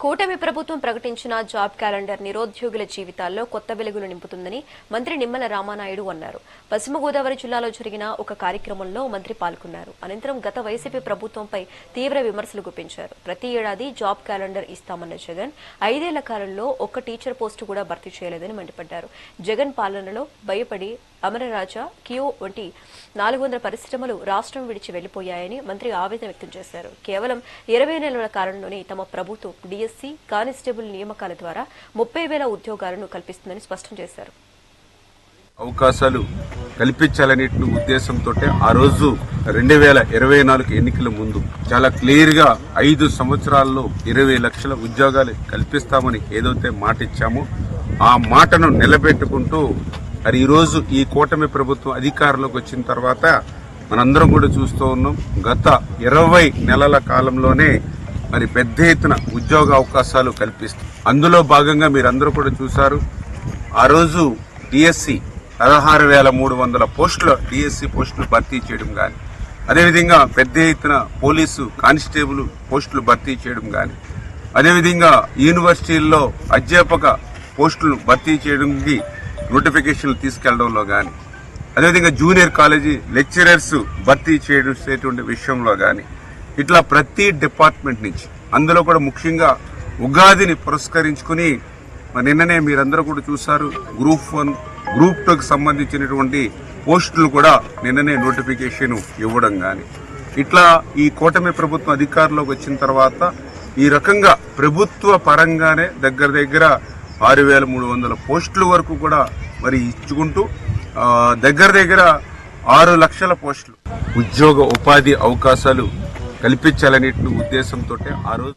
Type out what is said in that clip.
కూటమి ప్రభుత్వం ప్రకటించిన జాబ్ క్యాలెండర్ నిరుద్యోగుల జీవితాల్లో కొత్త వెలుగులు నింపుతుందని మంత్రి నిమ్మల రామానాయుడు అన్నారు. పశ్చిమ గోదావరి జిల్లాలో జరిగిన ఒక కార్యక్రమంలో మంత్రి పాల్గొన్నారు. అనంతరం గత వైసీపీ ప్రభుత్వంపై తీవ్ర విమర్శలు గుప్పించారు. ప్రతి ఏడాది జాబ్ క్యాలెండర్ ఇస్తామన్న జగన్ 5 ఏళ్ల కాలంలో ఒక్క టీచర్ పోస్టు కూడా భర్తీ చేయలేదని మండిపడ్డారు. జగన్ పాలనలో భయపడి అమరరాజా, కియో వంటి 400 పరిశ్రమలు రాష్ట్రం విడిచి వెళ్లిపోయాయని మంత్రి ఆవేదన వ్యక్తం చేశారు. కేవలం 20 నెలల కాలంలోనే తమ ప్రభుత్వం డిఎస్సి, కానిస్టేబుల్ నియామకాల ద్వారా 30,000 ఉద్యోగాలను కల్పిస్తుందని స్పష్టం చేశారు. అవకాశాలు కల్పించాలనే ఉద్దేశంతో ఆ రోజు 2024 ఎన్నికల ముందు చాలా క్లియర్ గా 5 సంవత్సరాల్లో 20 లక్షల ఉద్యోగాలు కల్పిస్తామని ఏదైతే మాట ఇచ్చామో ఆ మాటను నిలబెట్టుకుంటూ మరి ఈ రోజు ఈ కూటమి ప్రభుత్వం అధికారంలోకి వచ్చిన తర్వాత మనందరం కూడా చూస్తూ ఉన్నాం. గత 20 నెలల కాలంలోనే మరి పెద్ద ఎత్తున ఉద్యోగ అవకాశాలు కల్పిస్తాం. అందులో భాగంగా మీరందరూ కూడా చూశారు. ఆ రోజు డిఎస్సి 16,300 పోస్టుల డిఎస్సి పోస్టులు భర్తీ చేయడం కానీ, అదేవిధంగా పెద్ద ఎత్తున పోలీసు కానిస్టేబుల్ పోస్టులు భర్తీ చేయడం కానీ, అదేవిధంగా యూనివర్సిటీల్లో అధ్యాపక పోస్టులు భర్తీ చేయడానికి నోటిఫికేషన్లు తీసుకెళ్లడంలో కానీ, అదేవిధంగా జూనియర్ కాలేజీ లెక్చరర్స్ భర్తీ చేసేటువంటి విషయంలో కానీ, ఇట్లా ప్రతి డిపార్ట్మెంట్ నుంచి, అందులో కూడా ముఖ్యంగా ఉగాదిని పురస్కరించుకుని నిన్ననే మీరందరూ కూడా చూశారు. గ్రూప్ 1, గ్రూప్ 2కి సంబంధించినటువంటి పోస్టులు కూడా నిన్ననే నోటిఫికేషన్ ఇవ్వడం కానీ, ఇట్లా ఈ కూటమి ప్రభుత్వం అధికారంలోకి వచ్చిన తర్వాత ఈ రకంగా ప్రభుత్వ పరంగానే దగ్గర 6,300 పోస్టుల వరకు కూడా మరి ఇచ్చుకుంటూ దగ్గర 6 లక్షల పోస్టులు ఉద్యోగ ఉపాధి అవకాశాలు కల్పించాలనే ఉద్దేశంతో ఆ రోజు